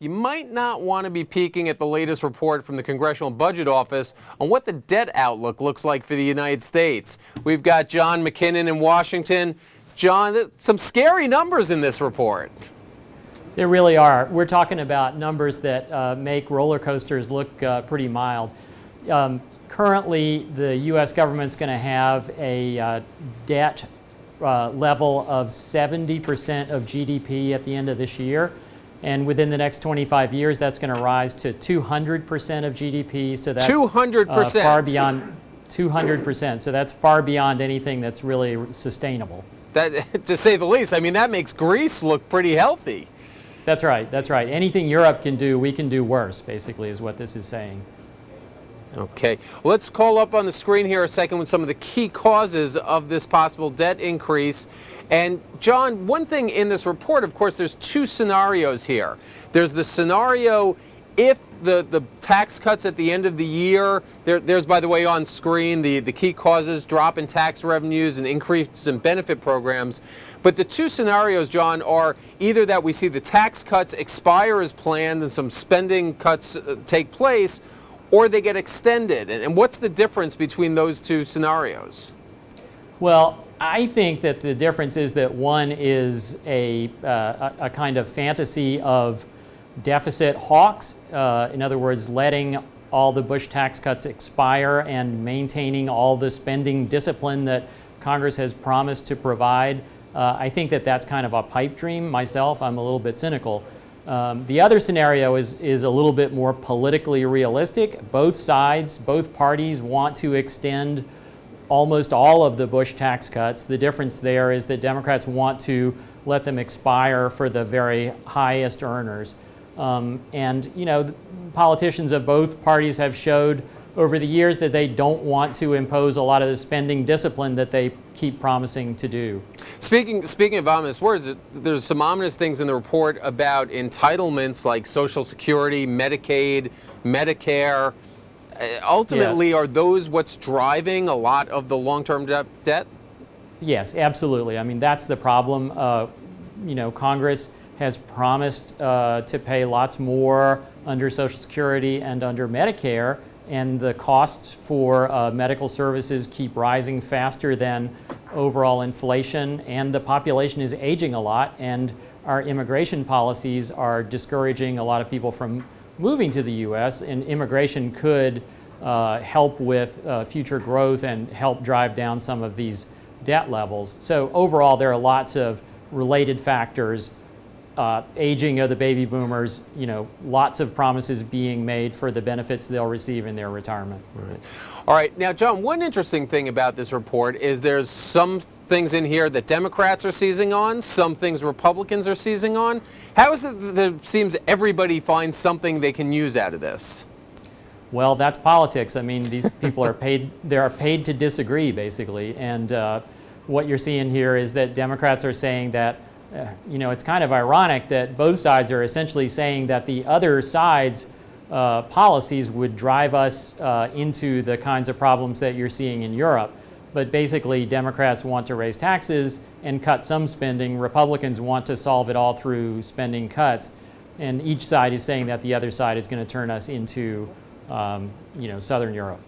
You might not want to be peeking at the latest report from the Congressional Budget Office on what the debt outlook looks like for the United States. We've got John McKinnon in Washington. John, some scary numbers in this report. There really are. We're talking about numbers that make roller coasters look pretty mild. Currently, the U.S. government's going to have a debt level of 70% of GDP at the end of this year. And within the next 25 years, that's going to rise to 200% of GDP. So that's 200%. Far beyond 200%. So that's far beyond anything that's really sustainable. That, to say the least, I mean, that makes Greece look pretty healthy. That's right. That's right. Anything Europe can do, we can do worse, basically, is what this is saying. Okay, well, let's call up on the screen here a second with some of the key causes of this possible debt increase. And John, one thing in this report, of course, there's two scenarios here. There's the scenario if the tax cuts at the end of the year, there's, by the way, on screen, the key causes, drop in tax revenues and increase in benefit programs. But the two scenarios, John, are either that we see the tax cuts expire as planned and some spending cuts take place, or they get extended. And what's the difference between those two scenarios? Well, I think that the difference is that one is a kind of fantasy of deficit hawks. In other words, letting all the Bush tax cuts expire and maintaining all the spending discipline that Congress has promised to provide. I think that that's kind of a pipe dream myself. I'm a little bit cynical. The other scenario is a little bit more politically realistic. Both sides, both parties want to extend almost all of the Bush tax cuts. The difference there is that Democrats want to let them expire for the very highest earners. And, you know, politicians of both parties have showed over the years that they don't want to impose a lot of the spending discipline that they keep promising to do. Speaking of ominous words, there's some ominous things in the report about entitlements like Social Security, Medicaid, Medicare. Ultimately, are those what's driving a lot of the long-term debt? Yes, absolutely. I mean, that's the problem. You know, Congress has promised to pay lots more under Social Security and under Medicare, and the costs for medical services keep rising faster than overall inflation, and the population is aging a lot, and our immigration policies are discouraging a lot of people from moving to the U.S., and immigration could help with future growth and help drive down some of these debt levels. So overall, there are lots of related factors. Aging of the baby boomers, you know, lots of promises being made for the benefits they'll receive in their retirement. Right. All right. Now, John, one interesting thing about this report is there's some things in here that Democrats are seizing on, some things Republicans are seizing on. How is it that it seems everybody finds something they can use out of this? Well, that's politics. I mean, these people are paid, they are paid to disagree, basically. And what you're seeing here is that Democrats are saying that you know, it's kind of ironic that both sides are essentially saying that the other side's policies would drive us into the kinds of problems that you're seeing in Europe. But basically, Democrats want to raise taxes and cut some spending. Republicans want to solve it all through spending cuts. And each side is saying that the other side is going to turn us into, you know, Southern Europe.